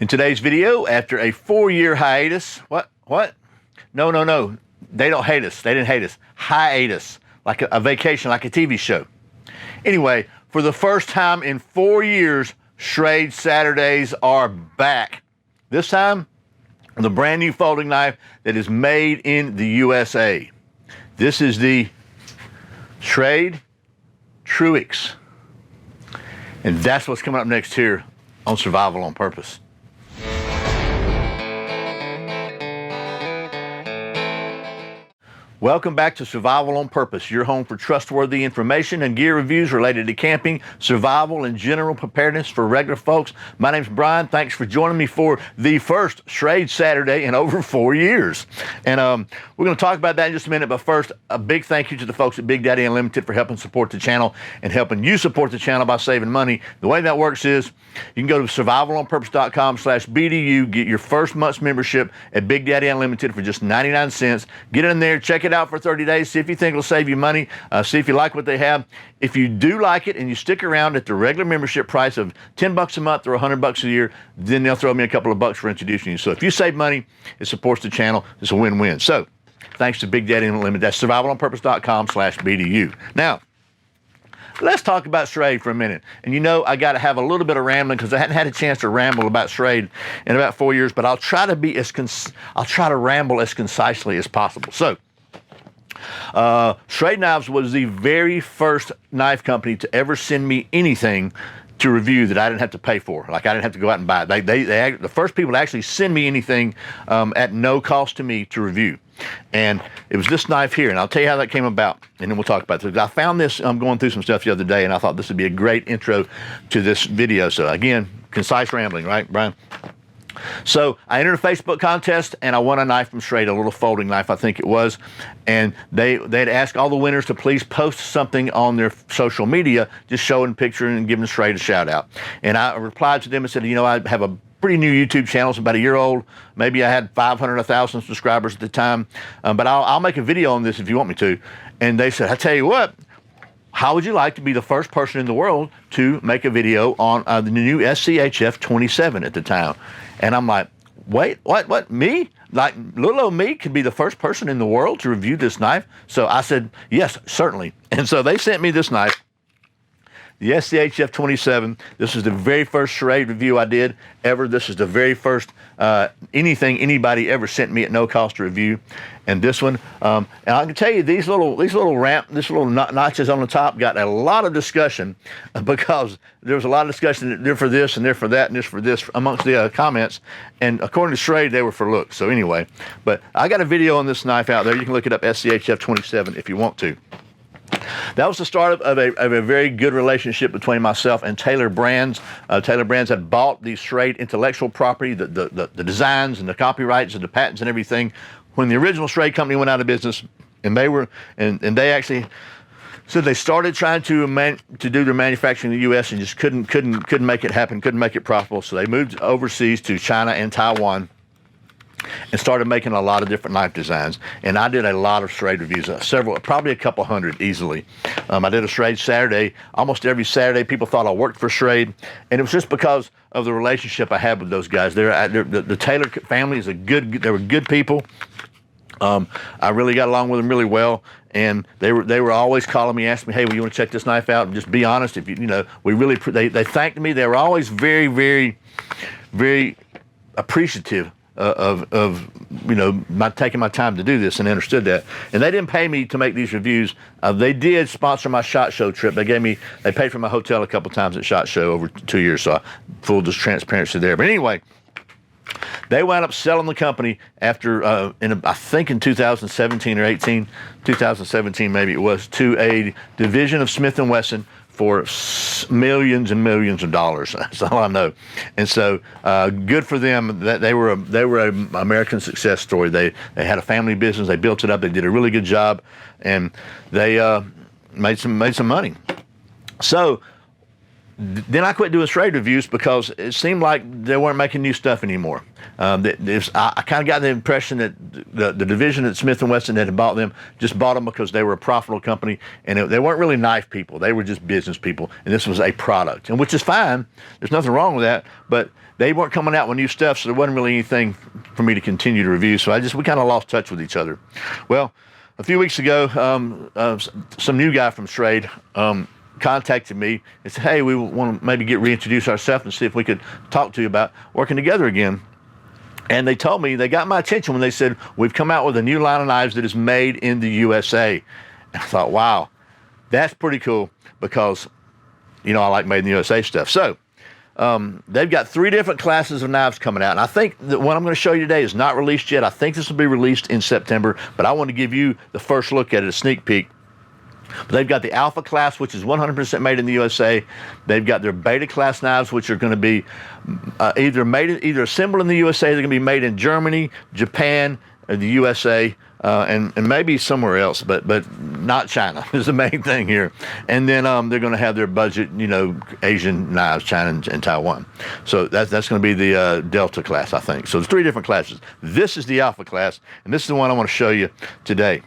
In today's video, after a 4-year hiatus, what? No. They don't hate us. They didn't hate us. Hiatus, like a vacation, like a TV show. Anyway, for the first time in 4 years, Schrade Saturdays are back. This time, with a brand new folding knife that is made in the USA. This is the Schrade Truex. And that's what's coming up next here on Survival on Purpose. Welcome back to Survival on Purpose, your home for trustworthy information and gear reviews related to camping, survival, and general preparedness for regular folks. My name's Brian. Thanks for joining me for the first Schrade Saturday in over 4 years. And we're going to talk about that in just a minute, but first, a big thank you to the folks at Big Daddy Unlimited for helping support the channel and helping you support the channel by saving money. The way that works is you can go to survivalonpurpose.com/BDU, get your first month's membership at Big Daddy Unlimited for just 99 cents. Get in there, check it out for 30 days, see if you think it'll save you money, see if you like what they have. If you do like it and you stick around at the regular membership price of $10 a month or $100 a year, then they'll throw me a couple of bucks for introducing you. So if you save money, it supports the channel. It's a win-win. So thanks to Big Daddy Unlimited. That's survivalonpurpose.com/BDU. Now, let's talk about Schrade for a minute. And you know, I got to have a little bit of rambling because I hadn't had a chance to ramble about Schrade in about 4 years, but I'll try to ramble as concisely as possible. So, Schrade Knives was the very first knife company to ever send me anything to review that I didn't have to pay for. Like, I didn't have to go out and buy it. They the first people to actually send me anything at no cost to me to review. And it was this knife here, and I'll tell you how that came about, and then we'll talk about it. I found this, I'm going through some stuff the other day, and I thought this would be a great intro to this video. So again, concise rambling, right, Brian? So I entered a Facebook contest and I won a knife from Schrade, a little folding knife, I think it was. And they'd asked all the winners to please post something on their social media, just showing a picture and giving Schrade a shout out. And I replied to them and said, you know, I have a pretty new YouTube channel. It's about a year old. Maybe I had 500, 1,000 subscribers at the time. But I'll make a video on this if you want me to. And they said, I tell you what, how would you like to be the first person in the world to make a video on the new SCHF 27 at the time? And I'm like, wait, what, me? Like, little old me could be the first person in the world to review this knife? So I said, yes, certainly. And so they sent me this knife, the SCHF 27. This is the very first Schrade review I did ever. This is the very first anything anybody ever sent me at no cost to review. And this one, and I can tell you, these little notches on the top got a lot of discussion because there was a lot of discussion. They're for this and they're for that and this for this amongst the comments. And according to Schrade, they were for looks. So anyway, but I got a video on this knife out there. You can look it up, SCHF 27, if you want to. That was the start of a very good relationship between myself and Taylor Brands. Taylor Brands had bought the Schrade intellectual property, the designs and the copyrights and the patents and everything when the original Schrade company went out of business. And they actually said they started trying to do their manufacturing in the U.S. and just couldn't make it happen, couldn't make it profitable. So they moved overseas to China and Taiwan and started making a lot of different knife designs. And I did a lot of Schrade reviews, probably a couple hundred easily. I did a Schrade Saturday. Almost every Saturday, people thought I worked for Schrade, and it was just because of the relationship I had with those guys. The Taylor family is they were good people. I really got along with them really well, and they were always calling me, asking me, hey, well, you want to check this knife out? And just be honest, if you know, they thanked me. They were always very, very, very appreciative of you know, taking my time to do this, and understood that. And they didn't pay me to make these reviews. They did sponsor my SHOT Show trip. They paid for my hotel a couple times at SHOT Show over 2 years, so full transparency there. But anyway, they wound up selling the company after, I think in 2017 or 18, 2017 maybe it was, to a division of Smith & Wesson for millions and millions of dollars. That's all I know. And so good for them. That they were an American success story. They had a family business. They built it up. They did a really good job, and they made some money. So then I quit doing Schrade reviews because it seemed like they weren't making new stuff anymore. I kind of got the impression that the division at Smith & Wesson that had bought them just bought them because they were a profitable company, and they weren't really knife people. They were just business people, and this was a product, and which is fine. There's nothing wrong with that, but they weren't coming out with new stuff, so there wasn't really anything for me to continue to review. So we kind of lost touch with each other. Well, a few weeks ago, some new guy from Schrade contacted me and said, hey, we want to maybe reintroduce ourselves and see if we could talk to you about working together again. And they told me, they got my attention when they said, we've come out with a new line of knives that is made in the USA. And I thought, wow, that's pretty cool because, I like made in the USA stuff. So they've got 3 different classes of knives coming out. And I think that what I'm going to show you today is not released yet. I think this will be released in September, but I want to give you the first look at it, a sneak peek. But they've got the Alpha class, which is 100% made in the USA. They've got their Beta class knives, which are going to be either assembled in the USA, they're going to be made in Germany, Japan, or the USA, and maybe somewhere else, but not China is the main thing here. And then they're going to have their budget, Asian knives, China and Taiwan. So that's going to be the Delta class, I think. So there's 3 different classes. This is the Alpha class, and this is the one I want to show you today.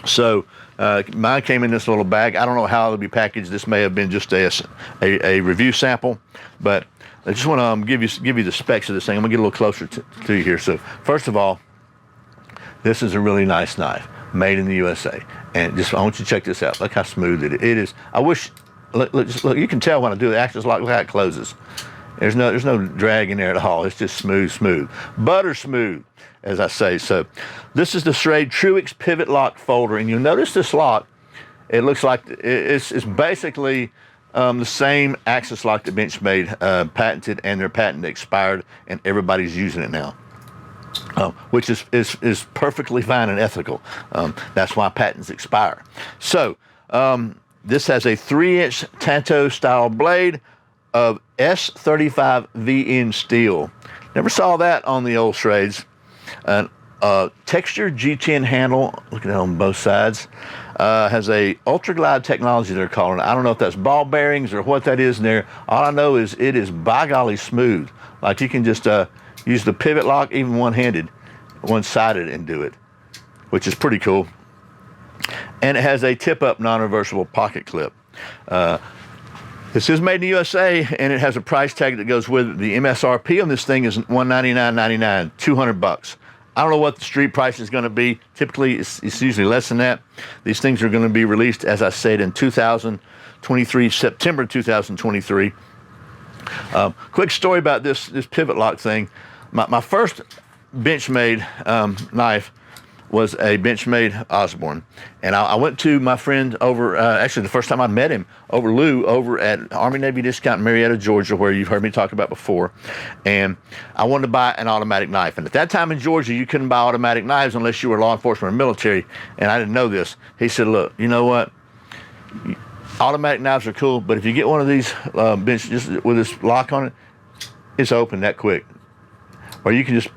So mine came in this little bag. I don't know how it'll be packaged. This may have been just a review sample, but I just want to give you the specs of this thing. I'm gonna get a little closer to you here. So first of all, this is a really nice knife made in the USA, and I want you to check this out. Look how smooth it is. I wish. Look, you can tell when I do it. Actually, look how it closes. There's no drag in there at all. It's just smooth, butter smooth, as I say. So this is the Schrade Truex pivot lock folder, and you'll notice this lock. It looks like it's basically the same axis lock that Benchmade patented, and their patent expired, and everybody's using it now, which is perfectly fine and ethical. That's why patents expire. So this has a 3-inch Tanto style blade of S35 VN steel. Never saw that on the old Schrades. Textured G10 handle, look at that on both sides. Has a ultra glide technology they're calling it. I don't know if that's ball bearings or what that is in there. All I know is it is by golly smooth. Like you can just use the pivot lock even one-sided and do it, which is pretty cool. And it has a tip-up non-reversible pocket clip. This is made in the USA, and it has a price tag that goes with it. The MSRP on this thing is $199.99, $200. I don't know what the street price is going to be. Typically, it's usually less than that. These things are going to be released, as I said, in 2023, September 2023. Quick story about this pivot lock thing. My first Benchmade knife was a Benchmade Osborne, and I went to my friend over, actually the first time I met him, Lou, over at Army Navy Discount in Marietta, Georgia, where you've heard me talk about before, and I wanted to buy an automatic knife. And at that time in Georgia, you couldn't buy automatic knives unless you were law enforcement or military, and I didn't know this. He said, look, you know what? Automatic knives are cool, but if you get one of these just with this lock on it, it's open that quick. Or you can just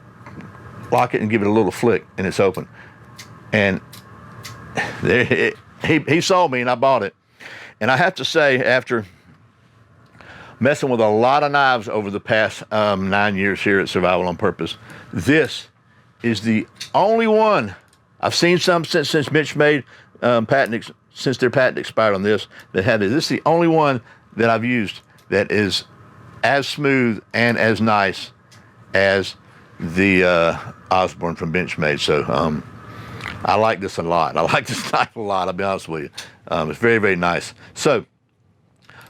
lock it and give it a little flick, and it's open. And he sold me, and I bought it. And I have to say, after messing with a lot of knives over the past 9 years here at Survival on Purpose, this is the only one. I've seen some since Benchmade since their patent expired on this that had it. This is the only one that I've used that is as smooth and as nice as the Osborne from Benchmade. So I like this a lot. I like this knife a lot, I'll be honest with you. It's very, very nice. So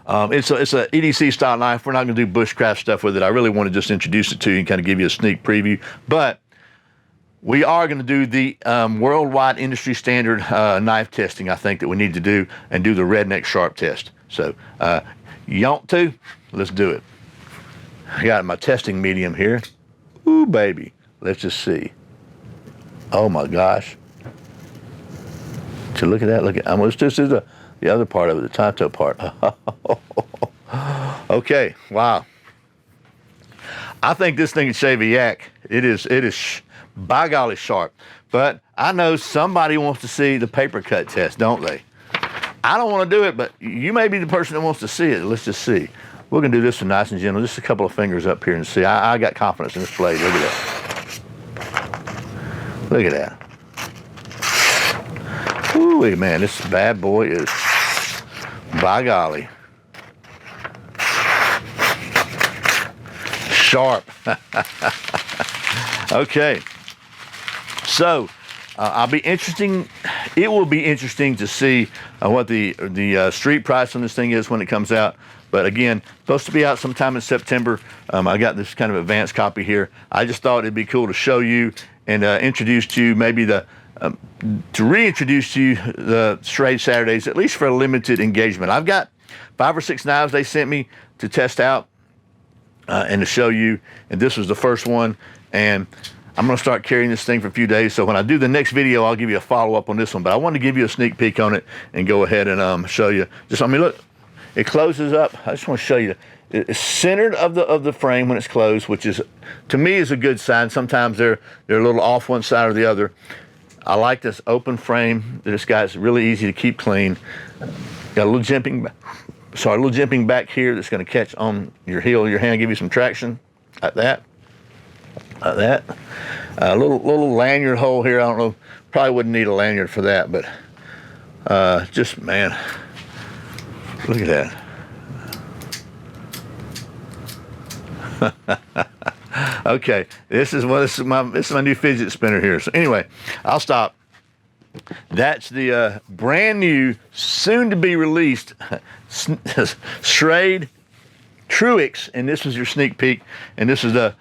it's a EDC style knife. We're not going to do bushcraft stuff with it. I really want to just introduce it to you and kind of give you a sneak preview. But we are going to do the worldwide industry standard knife testing, I think, that we need to do, and do the redneck sharp test. So you want to? Let's do it. I got my testing medium here. Ooh, baby. Let's just see. Oh, my gosh. So look at that. Look at, almost this is the other part of it, the Tanto part. Okay, wow. I think this thing would shave a yak. It is by golly sharp. But I know somebody wants to see the paper cut test, don't they? I don't want to do it, but you may be the person that wants to see it. Let's just see. We're going to do this one nice and gentle. Just a couple of fingers up here and see. I got confidence in this blade. Look at that. Look at that. Ooh, man, this bad boy is, by golly, sharp. Okay. So, it will be interesting to see what the street price on this thing is when it comes out. But again, supposed to be out sometime in September. I got this kind of advanced copy here. I just thought it'd be cool to show you and introduce to you maybe to reintroduce to you the Schrade Saturdays, at least for a limited engagement. I've got 5 or 6 knives they sent me to test out and to show you. And this was the first one. And I'm going to start carrying this thing for a few days. So when I do the next video, I'll give you a follow-up on this one. But I wanted to give you a sneak peek on it and go ahead and show you. I mean, look, it closes up. I just want to show you. It's centered of the frame when it's closed, which is, to me, is a good sign. Sometimes they're a little off one side or the other. I like this open frame that it's got. It's really easy to keep clean. Got a little jimping back here that's going to catch on your heel of your hand, give you some traction, like that. Like that. A little lanyard hole here. I don't know. Probably wouldn't need a lanyard for that, but just, man, look at that. Okay, this is my new fidget spinner here. So anyway, I'll stop. That's the brand new, soon to be released Schrade Truex, and this was your sneak peek. And this is the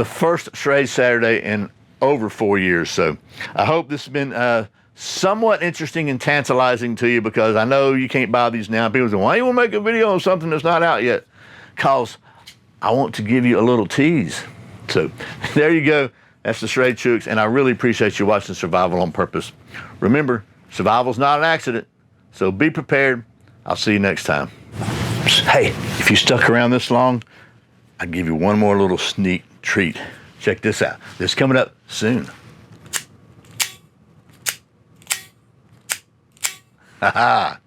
first Schrade Saturday in over 4 years. So I hope this has been somewhat interesting and tantalizing to you, because I know you can't buy these now. People say, why you want to make a video on something that's not out yet? Because I want to give you a little tease. So there you go. That's the Schrade Truex, and I really appreciate you watching Survival on Purpose. Remember, survival's not an accident, so be prepared. I'll see you next time. Hey, if you stuck around this long, I'll give you one more little sneak treat. Check this out. This is coming up soon. Ha ha.